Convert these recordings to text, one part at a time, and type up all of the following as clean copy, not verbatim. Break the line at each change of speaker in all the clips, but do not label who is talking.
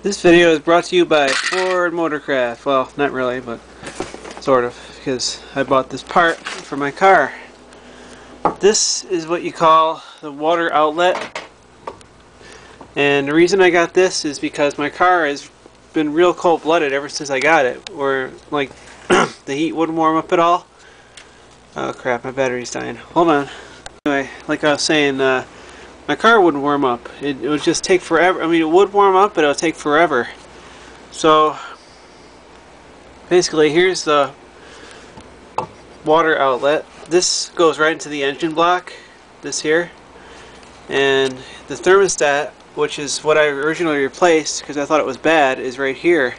This video is brought to you by Ford Motorcraft. Well, not really, but sort of, because I bought this part for my car. This is what you call the water outlet. And the reason I got this is because my car has been real cold-blooded ever since I got it. Where, like, the heat wouldn't warm up at all. Oh crap, my battery's dying. Hold on. Anyway, like I was saying, my car wouldn't warm up. It would just take forever. I mean, it would warm up, but it would take forever. So, basically, here's the water outlet. This goes right into the engine block, this here. And the thermostat, which is what I originally replaced because I thought it was bad, is right here.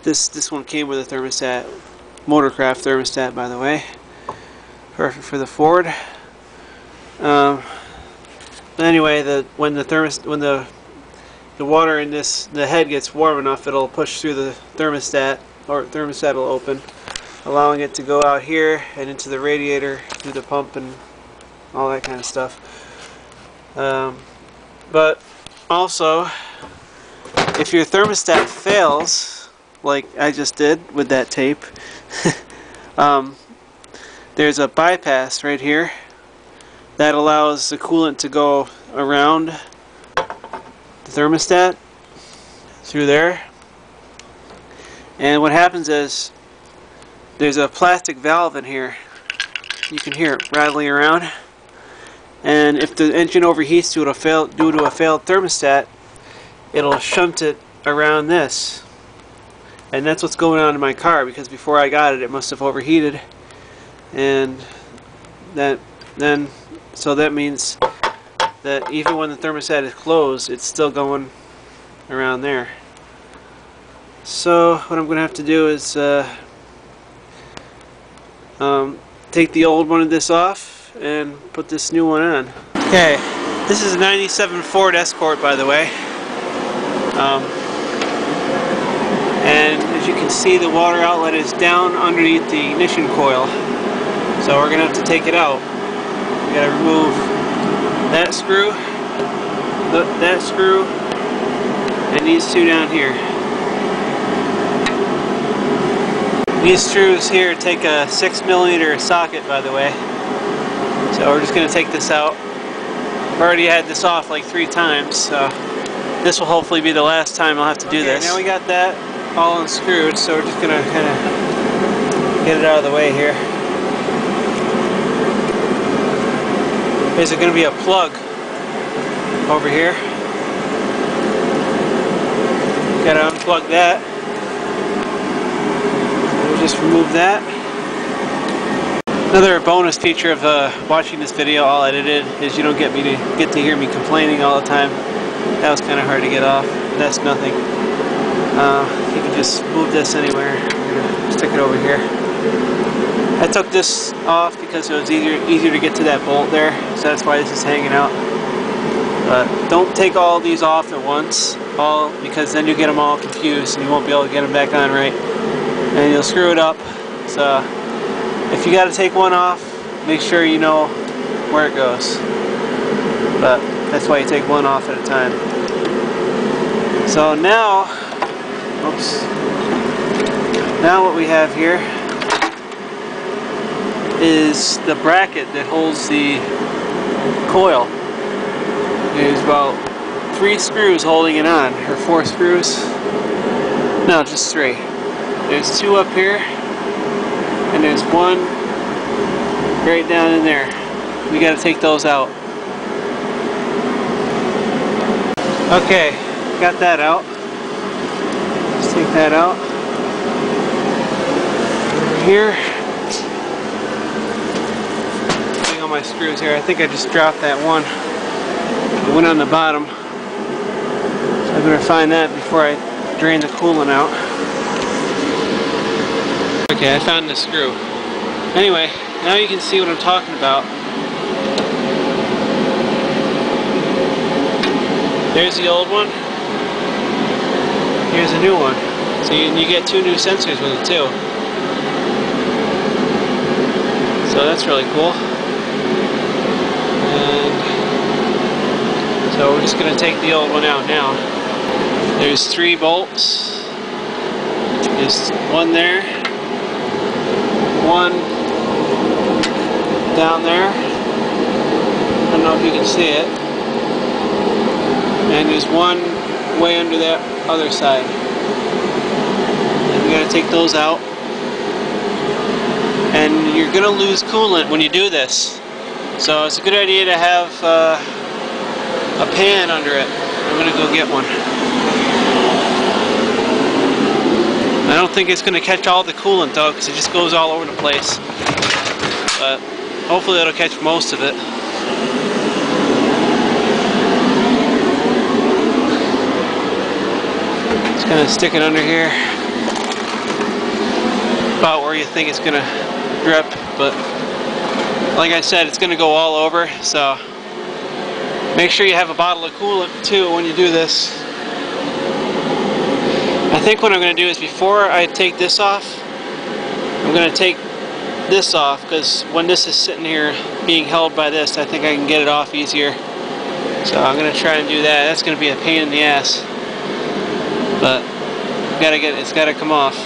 This one came with a thermostat, Motorcraft thermostat, by the way. Perfect for the Ford. Anyway, when the water in the head gets warm enough, it'll push through the thermostat, or thermostat will open, allowing it to go out here and into the radiator through the pump and all that kind of stuff. But also, if your thermostat fails, like I just did with that tape, there's a bypass right here that allows the coolant to go around the thermostat through there. And what happens is there's a plastic valve in here. You can hear it rattling around. And if the engine overheats due to a failed thermostat, it'll shunt it around this. And that's what's going on in my car, because before I got it, it must have overheated. And so that means that even when the thermostat is closed, it's still going around there. So what I'm going to have to do is take the old one of this off and put this new one on. Okay, this is a 97 Ford Escort, by the way. And as you can see, the water outlet is down underneath the ignition coil. So we're going to have to take it out. We got to remove that screw, that screw, and these two down here. These screws here take a 6mm socket, by the way. So we're just going to take this out. I've already had this off like 3 times, so this will hopefully be the last time I'll have to do this. Now we got that all unscrewed, so we're just going to kind of get it out of the way here. There's going to be a plug over here. Got to unplug that. We'll just remove that. Another bonus feature of watching this video all edited is you don't get to hear me complaining all the time. That was kind of hard to get off. That's nothing. You can just move this anywhere. I'm going to stick it over here. I took this off because it was easier to get to that bolt there, so that's why this is hanging out. But don't take all these off at once, because then you get them all confused and you won't be able to get them back on right, and you'll screw it up. So if you got to take one off, make sure you know where it goes. But that's why you take one off at a time. So now, oops. Now what we have here is the bracket that holds the coil. There's about 3 screws holding it on, or 4 screws. No, just 3. There's 2 up here, and there's 1 right down in there. We got to take those out. Okay, got that out. Let's take that out. Over here. My screws here. I think I just dropped that one. It went on the bottom. So I better find that before I drain the coolant out. Okay, I found the screw. Anyway, now you can see what I'm talking about. There's the old one. Here's a new one. So you get 2 new sensors with it too. So that's really cool. And so we're just going to take the old one out now. There's 3 bolts. There's one there, one down there. I don't know if you can see it. And there's one way under that other side. And we gotta take those out. And you're gonna lose coolant when you do this. So it's a good idea to have a pan under it. I'm gonna go get one. I don't think it's gonna catch all the coolant though, because it just goes all over the place. But hopefully it'll catch most of it. Just gonna stick it under here, about where you think it's gonna drip, but like I said, it's gonna go all over, so make sure you have a bottle of coolant too when you do this. I think what I'm gonna do is, before I take this off, I'm gonna take this off, because when this is sitting here being held by this, I think I can get it off easier. So I'm gonna try and do that. That's gonna be a pain in the ass, but it's gotta come off.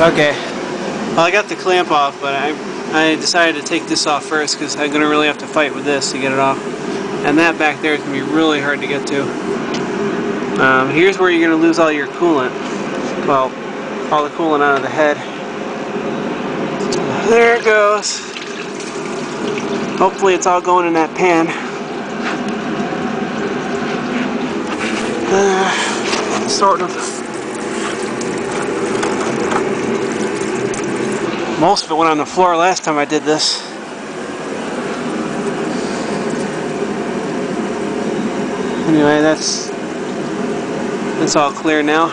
Okay, well, I got the clamp off, but I decided to take this off first because I'm gonna really have to fight with this to get it off. And that back there is gonna be really hard to get to. Here's where you're gonna lose all your coolant. Well, all the coolant out of the head. There it goes. Hopefully it's all going in that pan. Sort of. Most of it went on the floor last time I did this. Anyway, that's all clear now.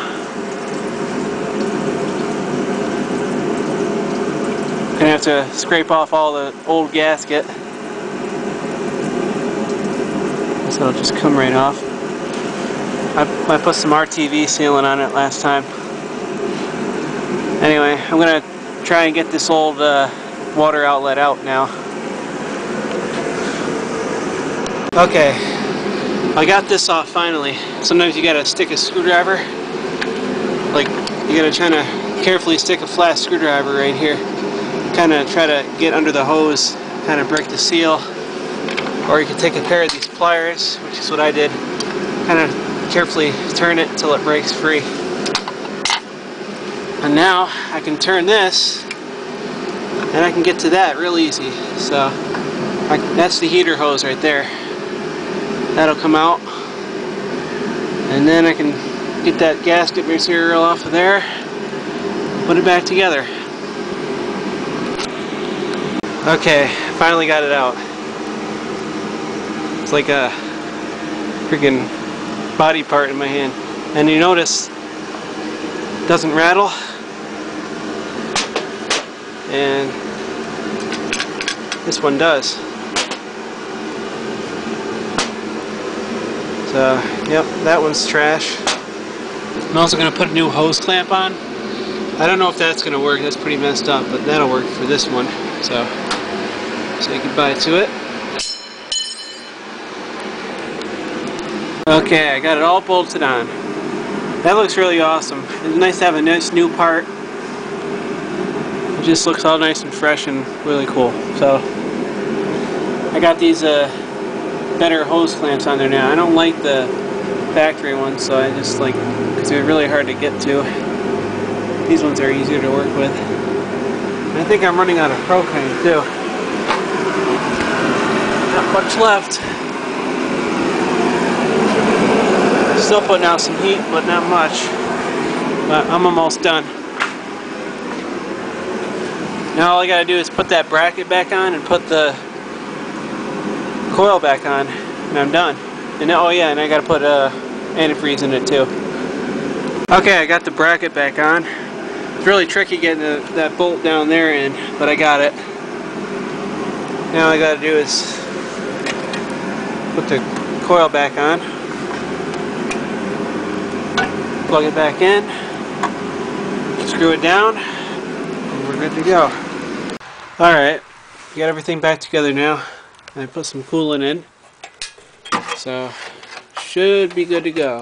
Gonna have to scrape off all the old gasket, so it'll just come right off. I put some RTV sealant on it last time. Anyway, I'm gonna try and get this old water outlet out now. Okay, I got this off finally. Sometimes you gotta stick a screwdriver, like you gotta try to carefully stick a flat screwdriver right here. Kind of try to get under the hose, kind of break the seal. Or you can take a pair of these pliers, which is what I did. Kind of carefully turn it until it breaks free. And now I can turn this, and I can get to that real easy. So that's the heater hose right there. That'll come out, and then I can get that gasket material off of there, put it back together. Okay, finally got it out. It's like a freaking body part in my hand. And you notice it doesn't rattle. And this one does. So, yep, that one's trash. I'm also going to put a new hose clamp on. I don't know if that's going to work. That's pretty messed up, but that'll work for this one. So say goodbye to it. Okay, I got it all bolted on. That looks really awesome. It's nice to have a nice new part. It just looks all nice and fresh and really cool. So I got these better hose clamps on there now. I don't like the factory ones, so I just like, because they're really hard to get to. These ones are easier to work with. I think I'm running out of propane too. Not much left. Still putting out some heat, but not much. But I'm almost done. Now all I gotta do is put that bracket back on and put the coil back on, and I'm done. And oh yeah, and I gotta put antifreeze in it too. Okay, I got the bracket back on. It's really tricky getting that bolt down there in, but I got it. Now all I gotta do is put the coil back on, plug it back in, screw it down, and we're good to go. Alright, we got everything back together now. I put some coolant in. So should be good to go.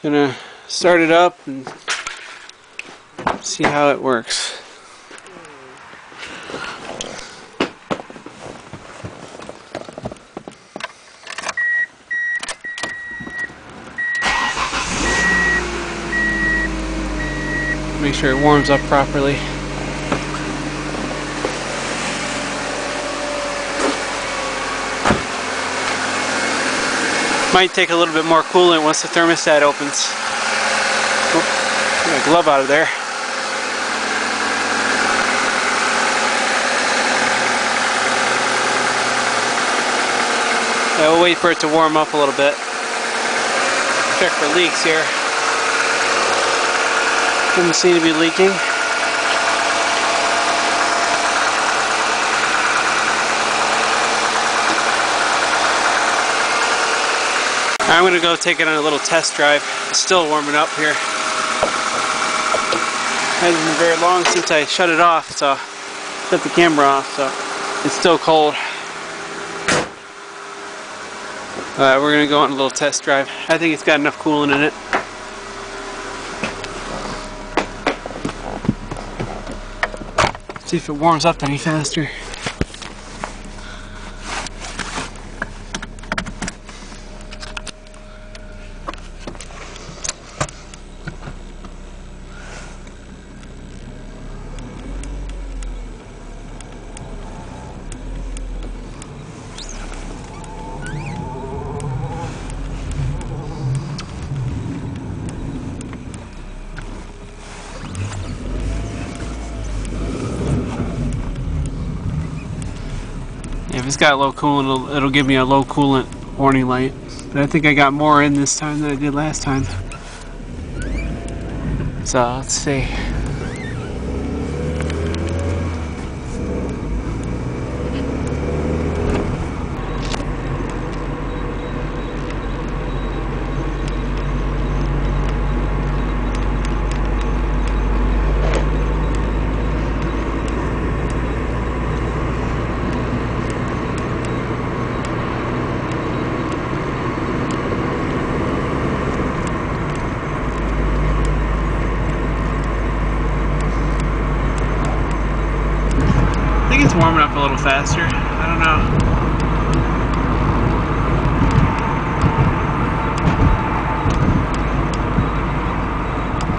Gonna start it up and see how it works. Make sure it warms up properly. Might take a little bit more coolant once the thermostat opens. Oop, get my glove out of there. Yeah, we'll wait for it to warm up a little bit. Check for leaks here. Doesn't seem to be leaking. I'm going to go take it on a little test drive. It's still warming up here. Hasn't been very long since I shut it off, so shut the camera off, so it's still cold. We're going to go on a little test drive. I think it's got enough coolant in it. See if it warms up any faster. If it's got low coolant, it'll give me a low coolant warning light. But I think I got more in this time than I did last time. So let's see. I think it's warming up a little faster. I don't know.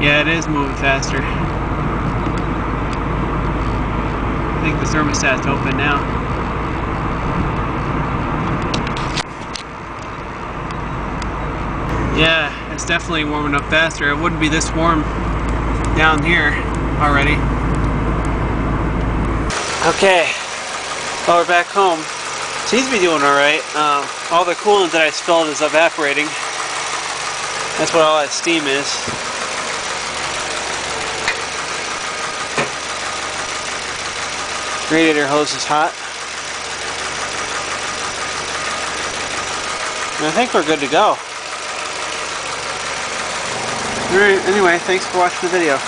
Yeah, it is moving faster. I think the thermostat's open now. Yeah, it's definitely warming up faster. It wouldn't be this warm down here already. Okay, well, we're back home. Seems to be doing alright. All the coolant that I spilled is evaporating. That's what all that steam is. Radiator hose is hot. And I think we're good to go. Alright, anyway, thanks for watching the video.